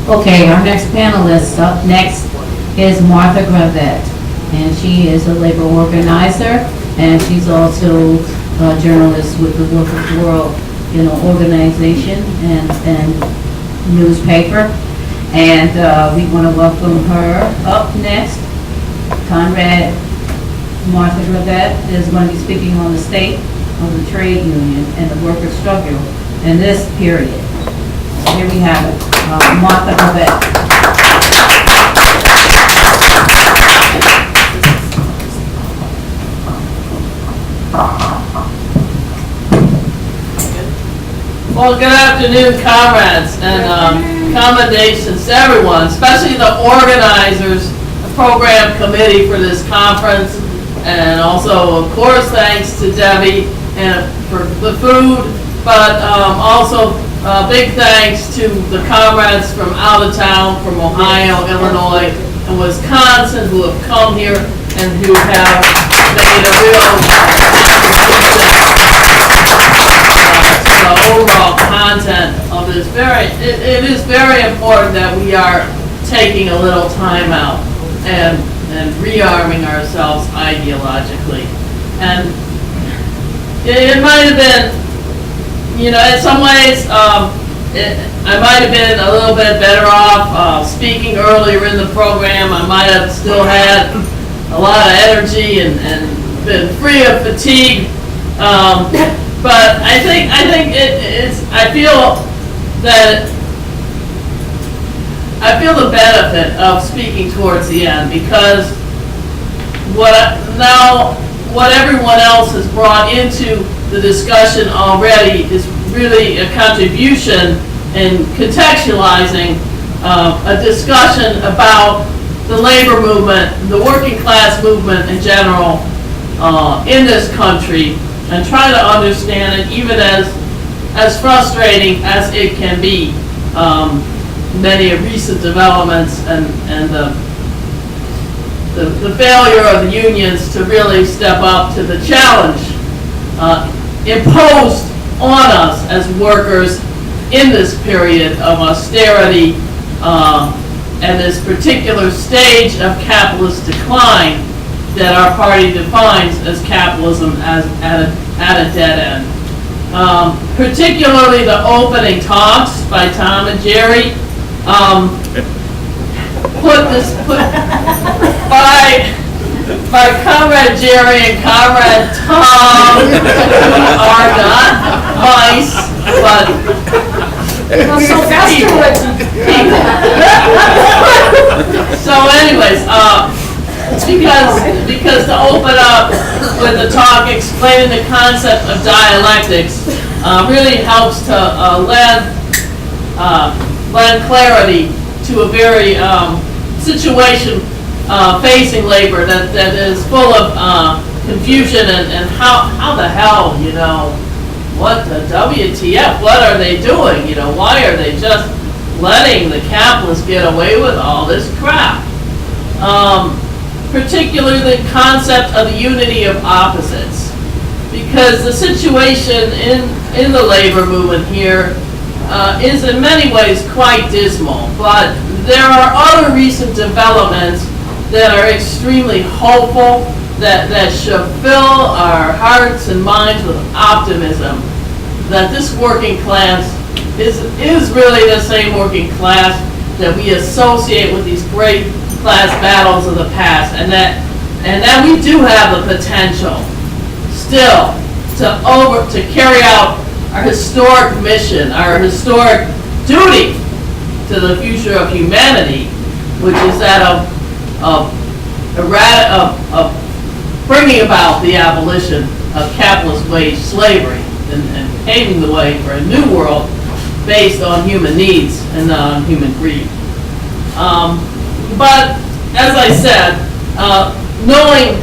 Okay, our next panelist up next is Martha Grevatt, and she is a labor organizer, and she's also a journalist with the Workers' World, organization and newspaper. And we want to welcome her up next. Conrad Martha Grevatt is going to be speaking on the state of the trade union and the workers' struggle in this period. Here we have it, Martha Grevatt. Well, good afternoon, comrades, and commendations to everyone, especially the organizers, the program committee for this conference, and also, of course, thanks to Debbie and for the food, but also big thanks to the comrades from out of town, from Ohio, Illinois, and Wisconsin, who have come here and who have made a real the overall content of this. It is very important that we are taking a little time out and rearming ourselves ideologically. And it might have been, in some ways, I might have been a little bit better off speaking earlier in the program. I might have still had a lot of energy and been free of fatigue. But I think I feel the benefit of speaking towards the end, because what everyone else has brought into the discussion already is really a contribution in contextualizing a discussion about the labor movement, the working class movement in general in this country, and try to understand it, even as frustrating as it can be, many recent developments and the failure of the unions to really step up to the challenge imposed on us as workers in this period of austerity and this particular stage of capitalist decline that our party defines as capitalism as at a dead end. Particularly the opening talks by Tom and Jerry by Comrade Jerry and Comrade Tom, who are not mice, but so anyways, because to open up with the talk explaining the concept of dialectics really helps to lend clarity to a very situation facing labor that is full of confusion and how the hell, what the WTF, what are they doing? Why are they just letting the capitalists get away with all this crap? Particularly the concept of the unity of opposites, because the situation in the labor movement here is in many ways quite dismal, but there are other recent developments that are extremely hopeful, that should fill our hearts and minds with optimism that this working class is really the same working class that we associate with these great class battles of the past, and that we do have the potential still to carry out our historic mission, our historic duty to the future of humanity, which is that of bringing about the abolition of capitalist wage slavery and paving the way for a new world based on human needs and not on human greed. But as I said, knowing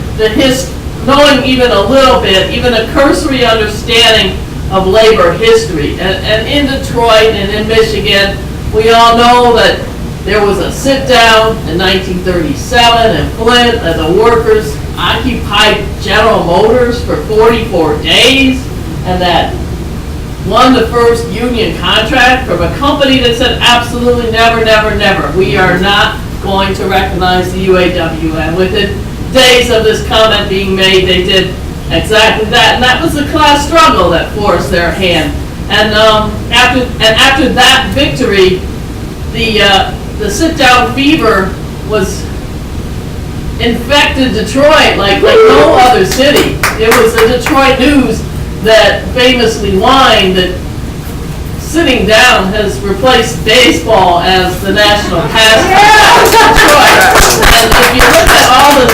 even a little bit, even a cursory understanding of labor history, and in Detroit and in Michigan, we all know that there was a sit-down in 1937 in Flint, and the workers occupied General Motors for 44 days, and that won the first union contract from a company that said absolutely never, never, never. We are not going to recognize the UAW. And within days of this comment being made, they did exactly that. And that was the class struggle that forced their hand. And after that victory, the sit-down fever was infected Detroit like no other city. It was the Detroit News that famously whined that sitting down has replaced baseball as the national pastime of Detroit. And if you look at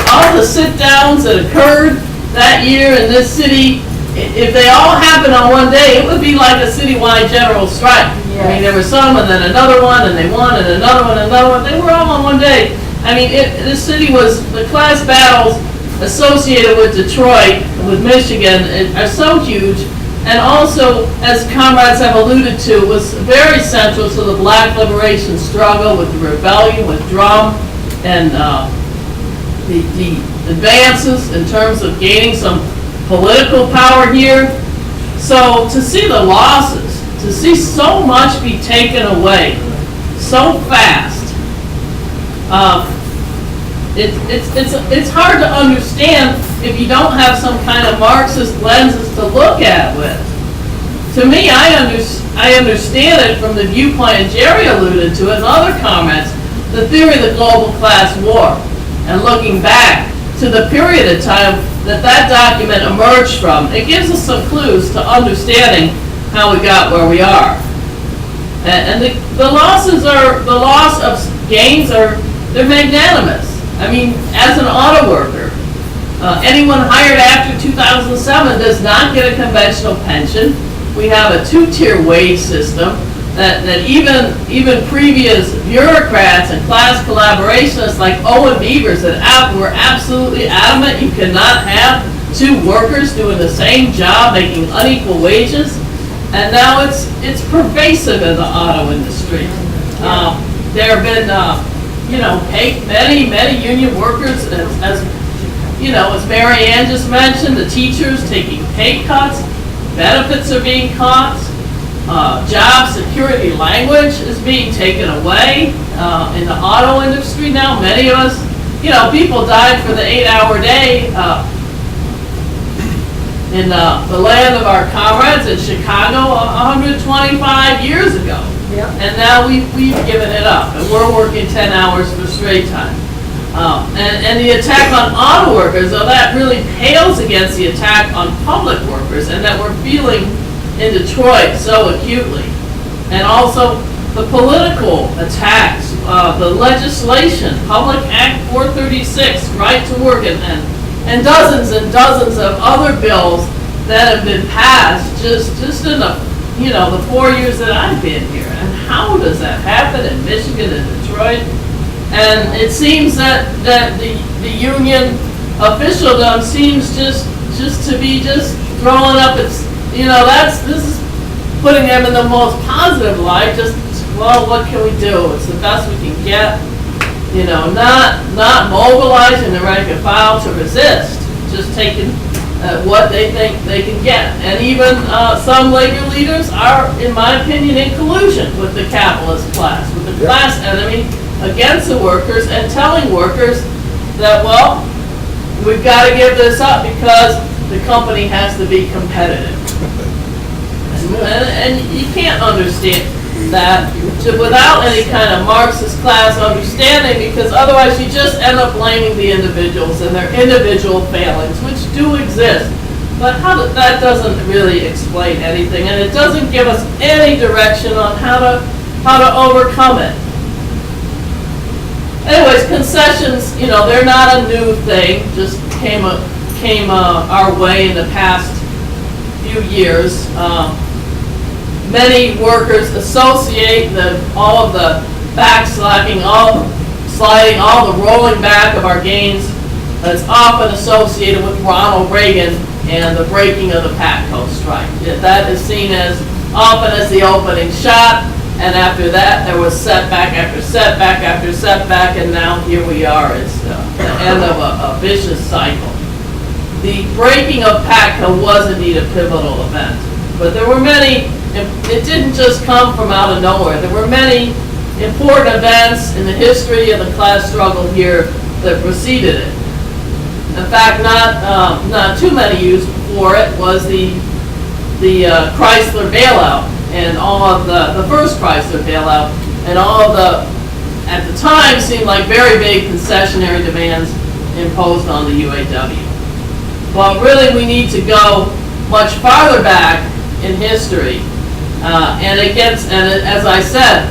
all the sit-downs that occurred that year in this city, if they all happened on one day, it would be like a citywide general strike. I mean, there were some, and then another one, and they won, and another one, and another one. They were all on one day. I mean, this city was, the class battles associated with Detroit, with Michigan, are so huge. And also, as comrades have alluded to, was very central to the Black liberation struggle with the rebellion, with Drum, and the advances in terms of gaining some political power here. So to see the losses, to see so much be taken away so fast, it's hard to understand if you don't have some kind of Marxist lenses to look at it with. To me, I understand it from the viewpoint, and Jerry alluded to it, and other comments, the theory of the global class war, and looking back to the period of time that document emerged from. It gives us some clues to understanding how we got where we are. And the losses are, the loss of gains are, they're magnanimous. I mean, as an auto worker, anyone hired after 2007 does not get a conventional pension. We have a two-tier wage system that even previous bureaucrats and class collaborationists like Owen Beavers were absolutely adamant you cannot have two workers doing the same job making unequal wages. And now it's pervasive in the auto industry. There have been many union workers, as Mary Ann just mentioned, the teachers taking pay cuts, benefits are being cut, job security language is being taken away in the auto industry now. Many of us, people died for the 8-hour day in the land of our comrades in Chicago 125 years ago. Yep. And now we've given it up, and we're working 10 hours for straight time. And the attack on auto workers, though that really pales against the attack on public workers, and that we're feeling in Detroit so acutely. And also the political attacks, the legislation, Public Act 436, right to work, and dozens of other bills that have been passed just in the 4 years that I've been here. And how does that happen in Michigan and Detroit? And it seems that the union officialdom seems just to be just throwing up its, this is putting them in the most positive light. What can we do? It's the best we can get. Not mobilizing the rank and file to resist, just taking what they think they can get. And even some labor leaders are, in my opinion, in collusion with the capitalist class, with the class enemy against the workers, and telling workers that, well, we've got to give this up because the company has to be competitive. And you can't understand that without any kind of Marxist class understanding, because otherwise you just end up blaming the individuals and their individual failings, which do exist. But that doesn't really explain anything, and it doesn't give us any direction on how to overcome it. Anyways, concessions, they're not a new thing, just came our way in the past few years. Many workers associate all of the backsliding, all the rolling back of our gains that's often associated with Ronald Reagan and the breaking of the Patco strike. That is seen as often as the opening shot, and after that there was setback after setback after setback, and now here we are. It's the end of a vicious cycle. The breaking of Patco was indeed a pivotal event, but there were many it didn't just come from out of nowhere. There were many important events in the history of the class struggle here that preceded it. In fact, not too many years before it was the Chrysler bailout and all of the first Chrysler bailout and all of the, at the time, seemed like very big concessionary demands imposed on the UAW. Well, really, we need to go much farther back in history, and as I said,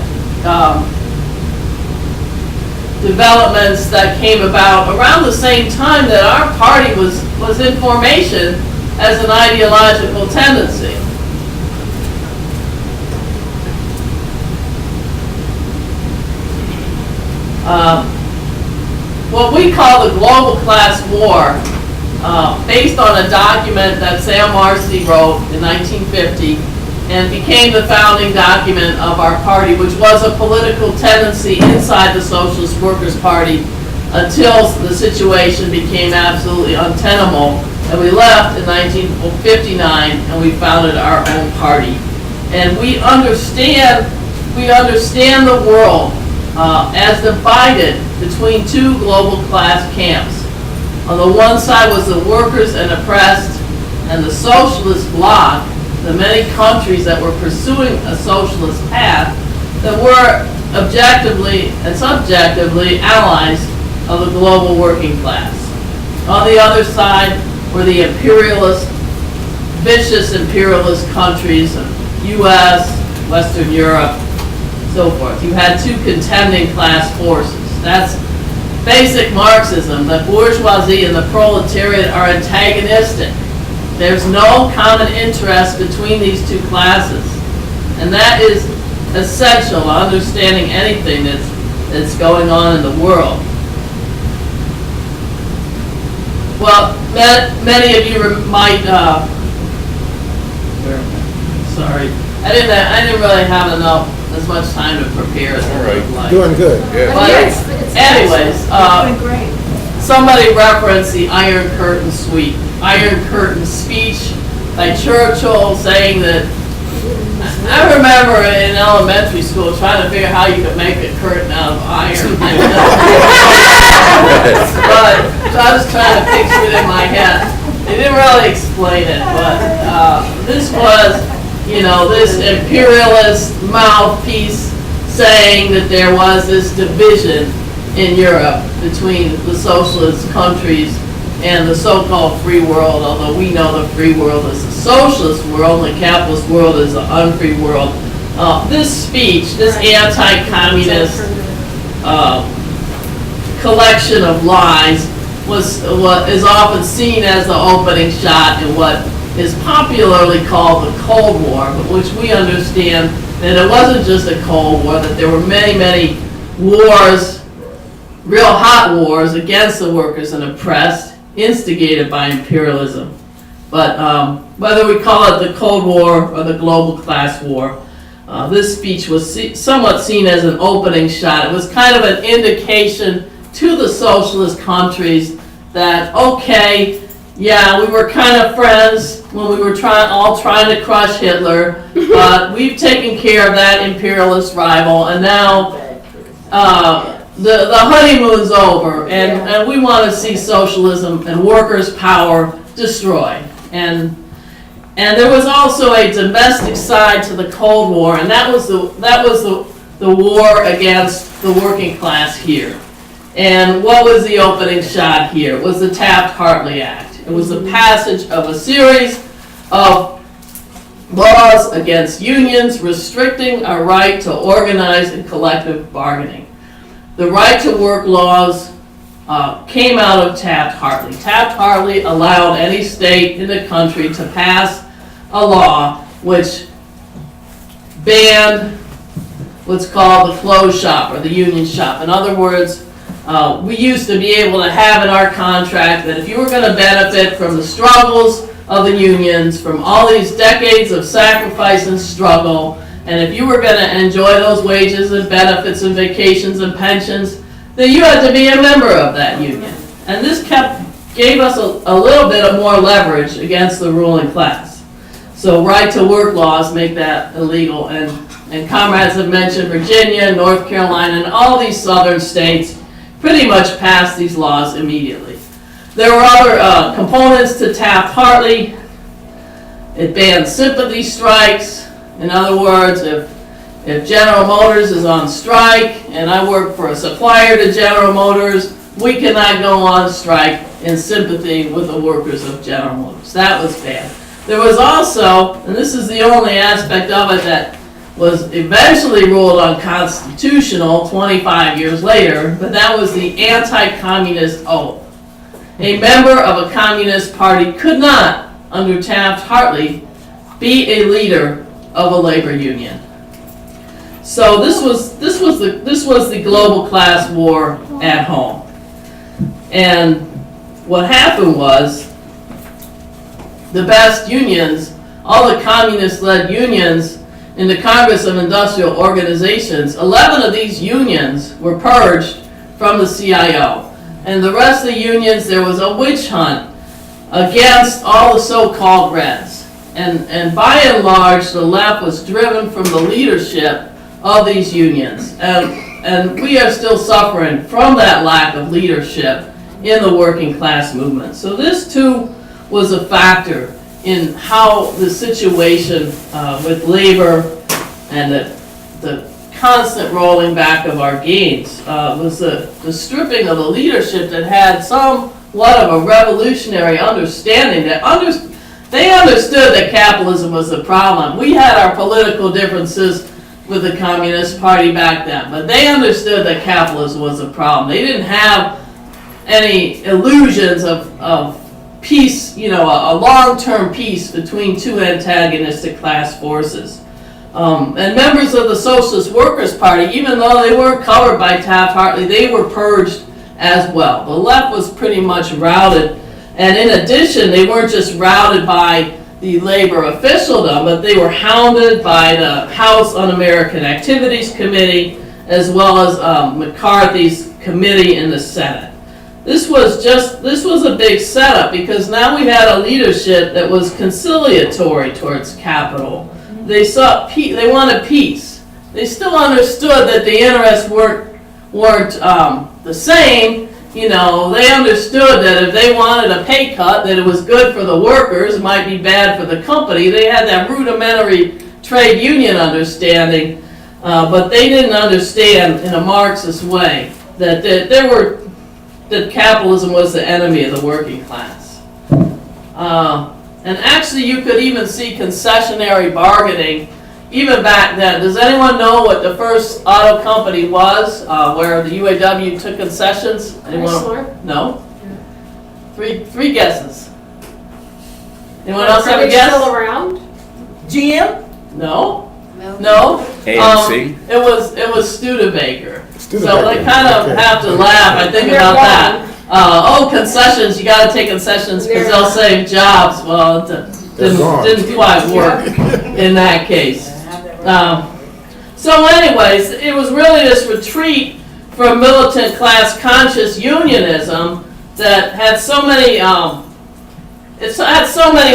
developments that came about around the same time that our party was in formation as an ideological tendency. What we call the global class war, based on a document that Sam Marcy wrote in 1950 and became the founding document of our party, which was a political tendency inside the Socialist Workers' Party until the situation became absolutely untenable. And we left in 1959 and we founded our own party. And we understand the world as divided between two global class camps. On the one side was the workers and oppressed, and the socialist bloc, the many countries that were pursuing a socialist path that were objectively and subjectively allies of the global working class. On the other side were the imperialist, vicious imperialist countries of U.S., Western Europe, so forth. You had two contending class forces. That's basic Marxism. The bourgeoisie and the proletariat are antagonistic. There's no common interest between these two classes. And that is essential to understanding anything that's going on in the world. Well, many of you might, sorry, I didn't really have as much time to prepare as I would like. Doing good. Yeah. But anyways, Doing great. somebody referenced the Iron Curtain speech by Churchill saying that, I remember in elementary school trying to figure out how you could make a curtain out of iron. But I was trying to picture it in my head. They didn't really explain it, but this was, this imperialist mouthpiece saying that there was this division in Europe between the socialist countries and the so-called free world, although we know the free world is the socialist world and the capitalist world is the unfree world. This speech, this anti-communist collection of lies is often seen as the opening shot in what is popularly called the Cold War, but which we understand that it wasn't just a Cold War, that there were many, many wars, real hot wars against the workers and oppressed, instigated by imperialism. But whether we call it the Cold War or the global class war, this speech was somewhat seen as an opening shot. It was kind of an indication to the socialist countries that, okay, yeah, we were kind of friends when we were all trying to crush Hitler, but we've taken care of that imperialist rival, and now the honeymoon's over, and we want to see socialism and workers' power destroyed. And there was also a domestic side to the Cold War, and that was the war against the working class here. And what was the opening shot here? It was the Taft-Hartley Act. It was the passage of a series of laws against unions restricting our right to organize in collective bargaining. The right to work laws came out of Taft-Hartley. Taft-Hartley allowed any state in the country to pass a law which banned what's called the closed shop or the union shop. In other words, we used to be able to have in our contract that if you were going to benefit from the struggles of the unions, from all these decades of sacrifice and struggle, and if you were going to enjoy those wages and benefits and vacations and pensions, then you had to be a member of that union. And this gave us a little bit of more leverage against the ruling class. So right to work laws make that illegal, and comrades have mentioned Virginia, North Carolina, and all these southern states pretty much passed these laws immediately. There were other components to Taft-Hartley. It banned sympathy strikes. In other words, if General Motors is on strike and I work for a supplier to General Motors, we cannot go on strike in sympathy with the workers of General Motors. That was banned. There was also, and this is the only aspect of it that was eventually ruled unconstitutional 25 years later, but that was the anti-communist oath. A member of a communist party could not, under Taft-Hartley, be a leader of a labor union. So this was the global class war at home. And what happened was the best unions, all the communist-led unions in the Congress of Industrial Organizations, 11 of these unions were purged from the CIO. And the rest of the unions, there was a witch hunt against all the so-called Reds. And by and large, the left was driven from the leadership of these unions. And we are still suffering from that lack of leadership in the working class movement. So this too was a factor in how the situation with labor and the constant rolling back of our gains was the stripping of the leadership that had somewhat of a revolutionary understanding that they understood that capitalism was the problem. We had our political differences with the Communist Party back then, but they understood that capitalism was a problem. They didn't have any illusions of peace, a long-term peace between two antagonistic class forces. And members of the Socialist Workers' Party, even though they weren't covered by Taft-Hartley, they were purged as well. The left was pretty much routed, and in addition, they weren't just routed by the labor officialdom, but they were hounded by the House Un-American Activities Committee, as well as McCarthy's committee in the Senate. This was a big setup because now we had a leadership that was conciliatory towards capital. They wanted peace. They still understood that the interests weren't the same. They understood that if they wanted a pay cut, that it was good for the workers, it might be bad for the company. They had that rudimentary trade union understanding, but they didn't understand in a Marxist way that capitalism was the enemy of the working class. And actually you could even see concessionary bargaining even back then. Does anyone know what the first auto company was where the UAW took concessions? Anyone? No? Three guesses. Anyone else have a guess? Still around? GM? No. AMC? It was Studebaker. So they kind of have to laugh. I think about that. Concessions, you got to take concessions because they'll save jobs. Well, it didn't quite work in that case. So anyways, it was really this retreat from militant class conscious unionism that had so many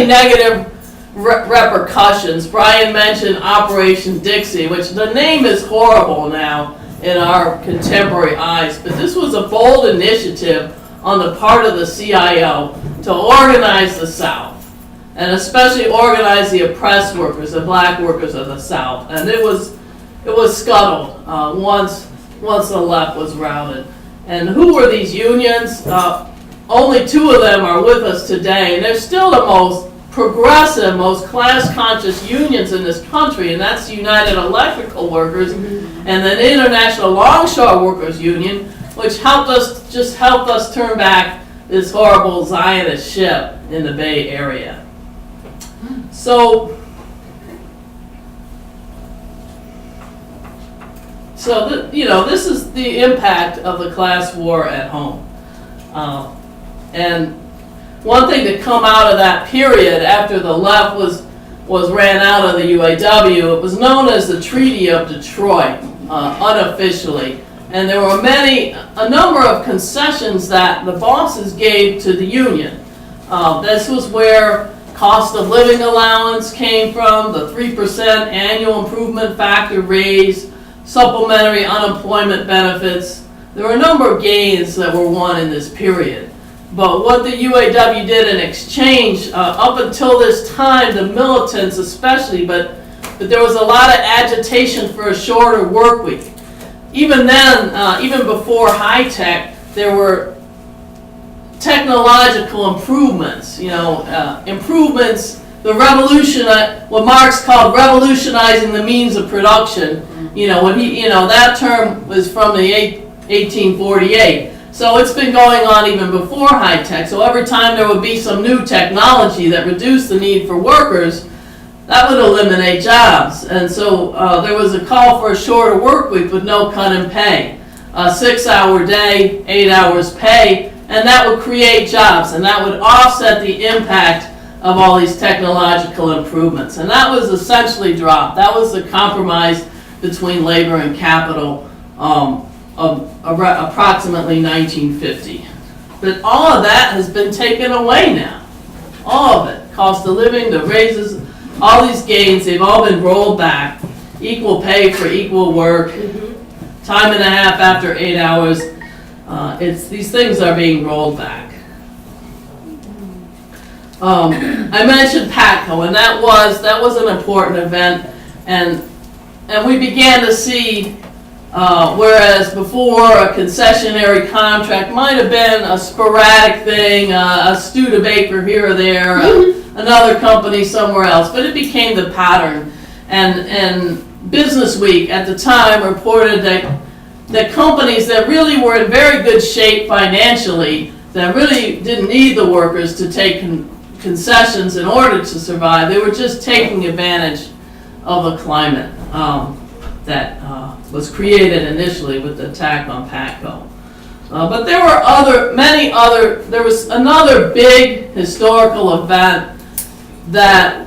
negative repercussions. Brian mentioned Operation Dixie, which the name is horrible now in our contemporary eyes, but this was a bold initiative on the part of the CIO to organize the South, and especially organize the oppressed workers, the black workers of the South. And it was scuttled once the left was routed. And who were these unions? Only two of them are with us today, and they're still the most progressive, most class-conscious unions in this country, and that's the United Electrical Workers and the International Longshore Workers Union, which helped us turn back this horrible Zionist ship in the Bay Area. So this is the impact of the class war at home. And one thing to come out of that period after the left was ran out of the UAW, it was known as the Treaty of Detroit, unofficially. And there were a number of concessions that the bosses gave to the union. This was where cost of living allowance came from, the 3% annual improvement factor raise, supplementary unemployment benefits. There were a number of gains that were won in this period. But what the UAW did in exchange, up until this time, the militants especially, but there was a lot of agitation for a shorter work week. Even then, even before high tech, there were technological improvements, improvements, the revolution, what Marx called revolutionizing the means of production. That term was from the 1848. So it's been going on even before high tech. So every time there would be some new technology that reduced the need for workers, that would eliminate jobs. And so there was a call for a shorter work week with no cut in pay. A 6-hour day, 8 hours pay, and that would create jobs, and that would offset the impact of all these technological improvements. And that was essentially dropped. That was the compromise between labor and capital of approximately 1950. But all of that has been taken away now. All of it. Cost of living, the raises, all these gains, they've all been rolled back. Equal pay for equal work, time and a half after 8 hours. These things are being rolled back. I mentioned PATCO, and that was an important event, and we began to see, whereas before a concessionary contract might have been a sporadic thing, a Studebaker here or there, another company somewhere else, but it became the pattern. And Business Week at the time reported that companies that really were in very good shape financially, that really didn't need the workers to take concessions in order to survive, they were just taking advantage of a climate that was created initially with the attack on PATCO. But there were there was another big historical event that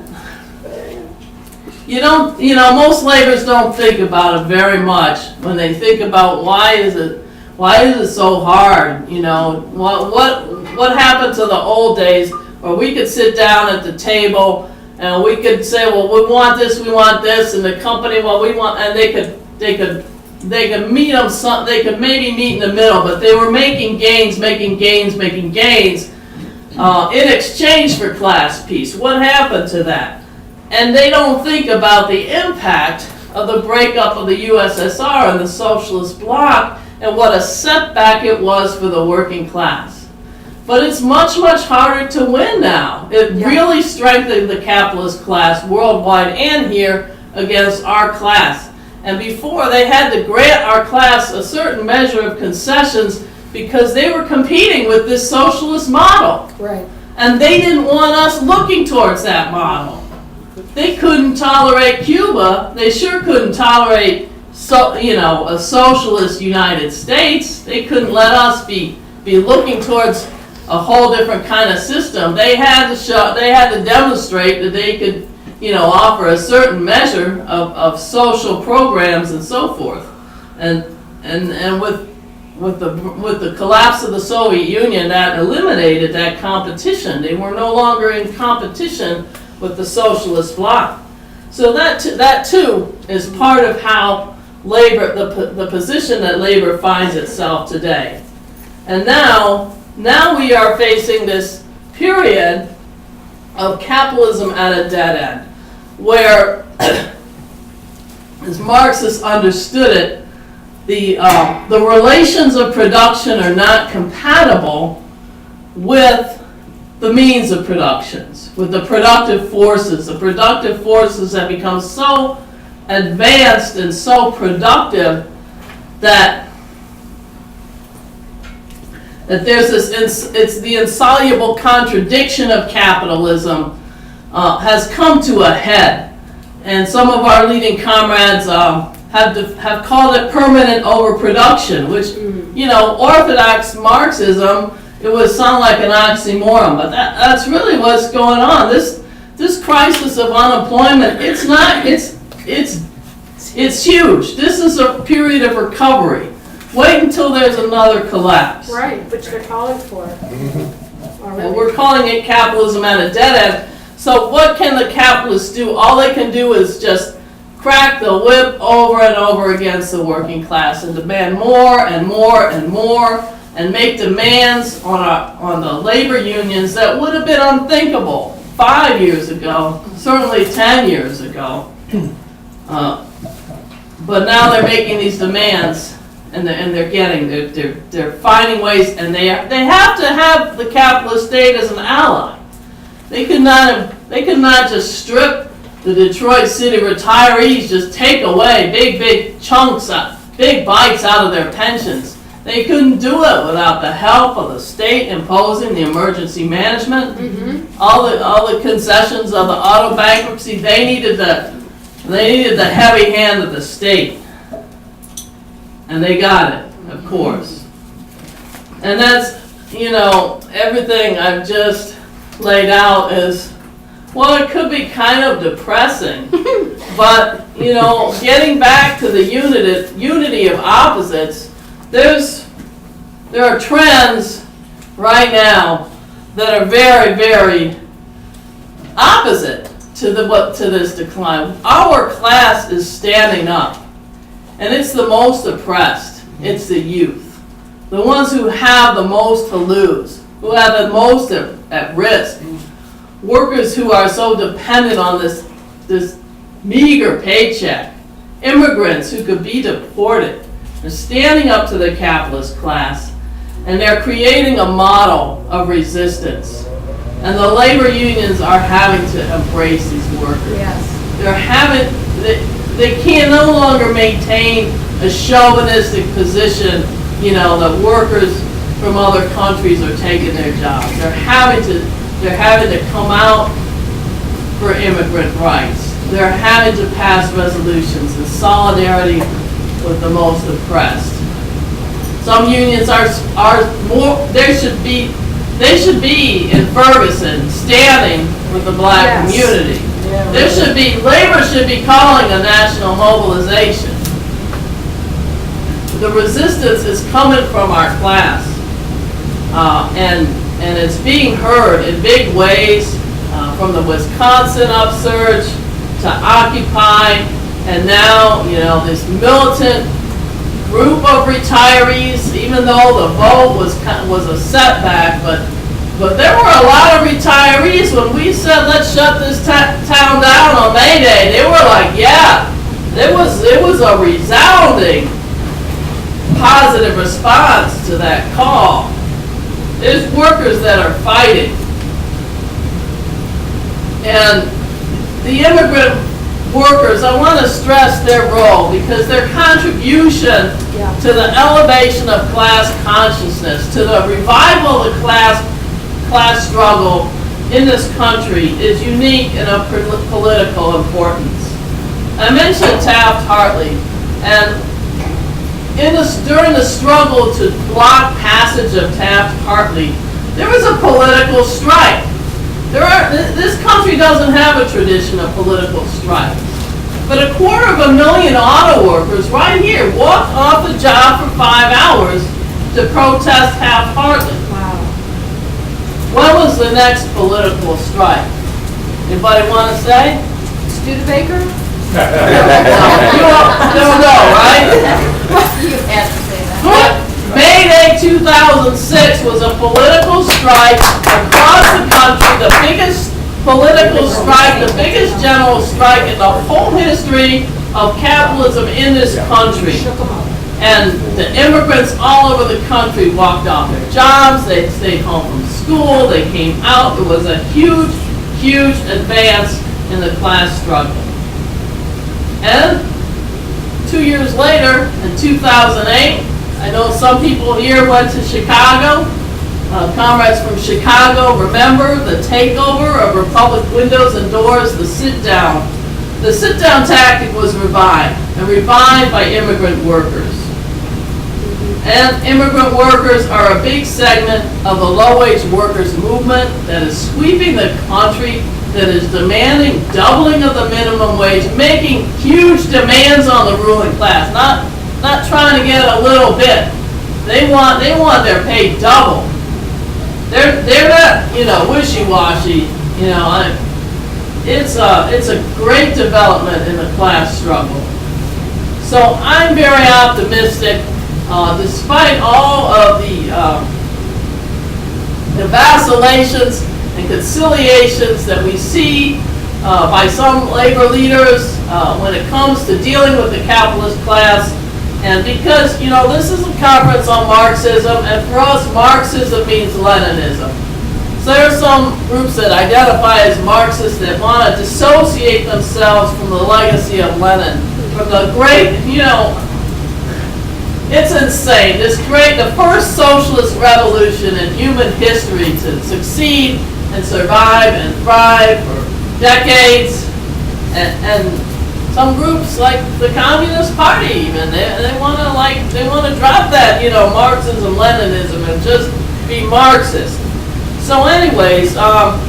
most laborers don't think about it very much when they think about why is it so hard? What happened to the old days where we could sit down at the table and we could say, well, we want this, and the company, well, we want, and they could meet them. They could maybe meet in the middle, but they were making gains in exchange for class peace. What happened to that? And they don't think about the impact of the breakup of the USSR and the socialist bloc and what a setback it was for the working class. But it's much, much harder to win now. It really strengthened the capitalist class worldwide and here against our class. And before, they had to grant our class a certain measure of concessions because they were competing with this socialist model. Right. And they didn't want us looking towards that model. They couldn't tolerate Cuba. They sure couldn't tolerate, a socialist United States. They couldn't let us be looking towards a whole different kind of system. They had to demonstrate that they could, offer a certain measure of social programs and so forth. And with the collapse of the Soviet Union, that eliminated that competition. They were no longer in competition with the socialist bloc. So that too is part of how labor, the position that labor finds itself today. And now we are facing this period of capitalism at a dead end, where, as Marxists understood it, the relations of production are not compatible with the means of productions, with the productive forces. The productive forces have become so advanced and so productive that there's it's the insoluble contradiction of capitalism has come to a head. And some of our leading comrades have called it permanent overproduction, which, orthodox Marxism, it would sound like an oxymoron, but that's really what's going on. This crisis of unemployment, it's huge. This is a period of recovery. Wait until there's another collapse. Right, which they're calling for. And we're calling it capitalism at a dead end, So what can the capitalists do? All they can do is just crack the whip over and over against the working class and demand more and more and more, and make demands on the labor unions that would have been unthinkable 5 years ago, certainly 10 years ago. But now they're making these demands, and they're finding ways, and they have to have the capitalist state as an ally. They could not just strip the Detroit City retirees, just take away big chunks, big bites out of their pensions. They couldn't do it without the help of the state imposing the emergency management, all the concessions of the auto bankruptcy. They needed the heavy hand of the state, and they got it, of course. And that's, everything I've just laid out is, well, it could be kind of depressing, but, getting back to the unity of opposites, there are trends right now that are very, very opposite to this decline. Our class is standing up, and it's the most oppressed. It's the youth, the ones who have the most to lose, who have the most at risk. Workers who are so dependent on this meager paycheck. Immigrants who could be deported. They're standing up to the capitalist class, and they're creating a model of resistance. And the labor unions are having to embrace these workers. Yes. They can no longer maintain a chauvinistic position, that workers from other countries are taking their jobs. They're having to come out for immigrant rights. They're having to pass resolutions in solidarity with the most oppressed. Some unions are more. They should be in Ferguson, standing with the black community. Yeah, labor should be calling a national mobilization. The resistance is coming from our class, and it's being heard in big ways, from the Wisconsin upsurge to Occupy, and now this militant group of retirees. Even though the vote was a setback, but there were a lot of retirees when we said let's shut this town down on May Day. They were like, yeah, it was a resounding positive response to that call. There's workers that are fighting, and the immigrant workers, I want to stress their role, because their contribution to the elevation of class consciousness, to the revival of the class struggle in this country is unique and of political importance. I mentioned Taft-Hartley, and during the struggle to block passage of Taft-Hartley, there was a political strike. This country doesn't have a tradition of political strikes. But 250,000 auto workers right here walked off the job for 5 hours to protest Taft-Hartley. Wow. When was the next political strike? Anybody want to say? Studebaker? You don't know, right? You had to say that. May Day 2006 was a political strike across the country, the biggest political strike, the biggest general strike in the whole history of capitalism in this country. And the immigrants all over the country walked off their jobs, they stayed home from school, they came out. It was a huge, huge advance in the class struggle. And 2 years later, in 2008, I know some people here went to Chicago. Comrades from Chicago remember the takeover of Republic Windows and Doors, the sit-down. The sit-down tactic was revived by immigrant workers. And immigrant workers are a big segment of the low-wage workers movement that is sweeping the country, that is demanding doubling of the minimum wage, making huge demands on the ruling class, not trying to get a little bit. They want their pay double. They're not, wishy-washy. it's a great development in the class struggle. So I'm very optimistic, despite all of the vacillations and conciliations that we see by some labor leaders when it comes to dealing with the capitalist class. And because, you know, this is a conference on Marxism, and for us, Marxism means Leninism. So there are some groups that identify as Marxists that want to dissociate themselves from the legacy of Lenin, from the great, you know, it's insane. The first socialist revolution in human history to succeed and survive and thrive for decades, and some groups like the Communist Party even, they want to drop that, you know, Marxism, Leninism, and just be Marxist. So anyways, I'll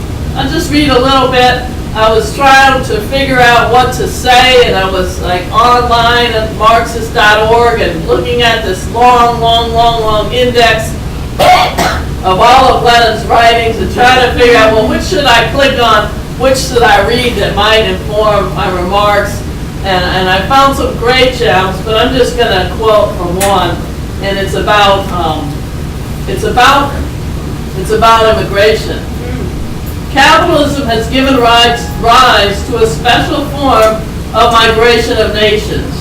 just read a little bit. I was trying to figure out what to say, and I was like online at Marxist.org and looking at this long index of all of Lenin's writings and trying to figure out, well, which should I click on, which should I read that might inform my remarks. And I found some great gems, but I'm just going to quote from one, and it's about immigration. Capitalism has given rise to a special form of migration of nations.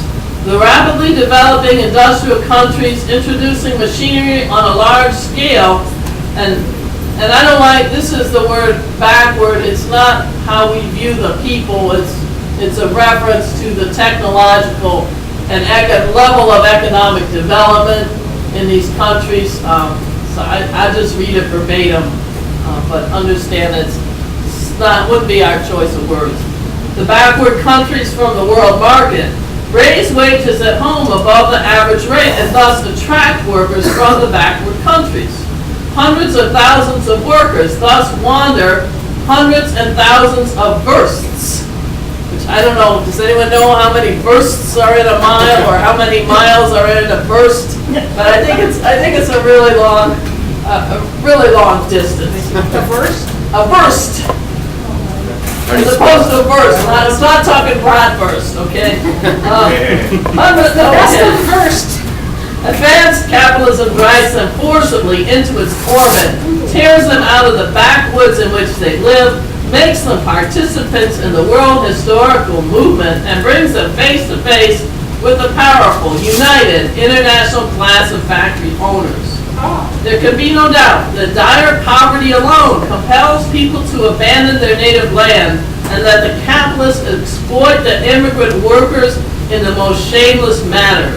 The rapidly developing industrial countries introducing machinery on a large scale, and I don't like, this is the word backward, it's not how we view the people, it's a reference to the technological and level of economic development in these countries. So I just read it verbatim, but understand wouldn't be our choice of words. The backward countries from the world market raise wages at home above the average rate and thus attract workers from the backward countries. Hundreds of thousands of workers thus wander hundreds and thousands of versts. Which I don't know, does anyone know how many versts are in a mile or how many miles are in a verst? But I think it's a really long distance. The verst? A verst. As opposed to a verse. I'm not talking bratwurst, okay? That's the first. Advanced capitalism drives them forcibly into its orbit, tears them out of the backwoods in which they live, makes them participants in the world historical movement, and brings them face to face with the powerful, united, international class of factory owners. There can be no doubt that dire poverty alone compels people to abandon their native land, and that the capitalists exploit the immigrant workers in the most shameless manner.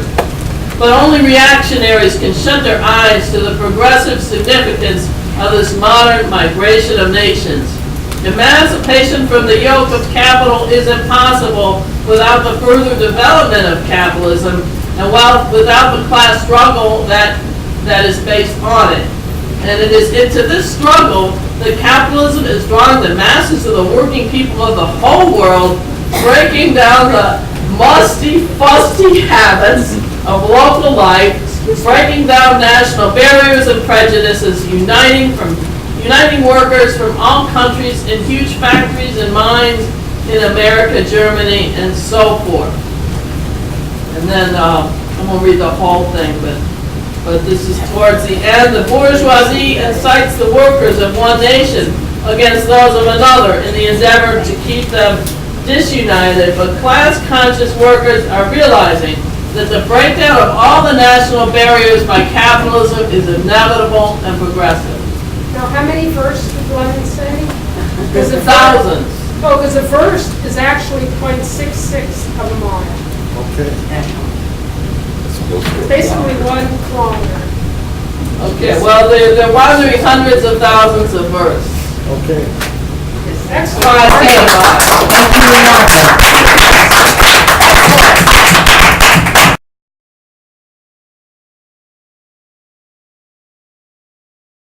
But only reactionaries can shut their eyes to the progressive significance of this modern migration of nations. Emancipation from the yoke of capital is impossible without the further development of capitalism, and without the class struggle that is based on it. And it is into this struggle that capitalism is drawing the masses of the working people of the whole world, breaking down the musty, fusty habits of local life, breaking down national barriers and prejudices, uniting workers from all countries in huge factories and mines in America, Germany, and so forth. And then I won't read the whole thing, but this is towards the end. The bourgeoisie incites the workers of one nation against those of another in the endeavor to keep them disunited, but class-conscious workers are realizing that the breakdown of all the national barriers by capitalism is inevitable and progressive. Now, how many versts did Lenin say? Thousands. Oh, because a verst is actually 0.66 of a mile. Okay. Basically 1 kilometer. Okay, well, they're wandering hundreds of thousands of versts. Okay. Excellent. Five, 10 miles. Thank you, Martha.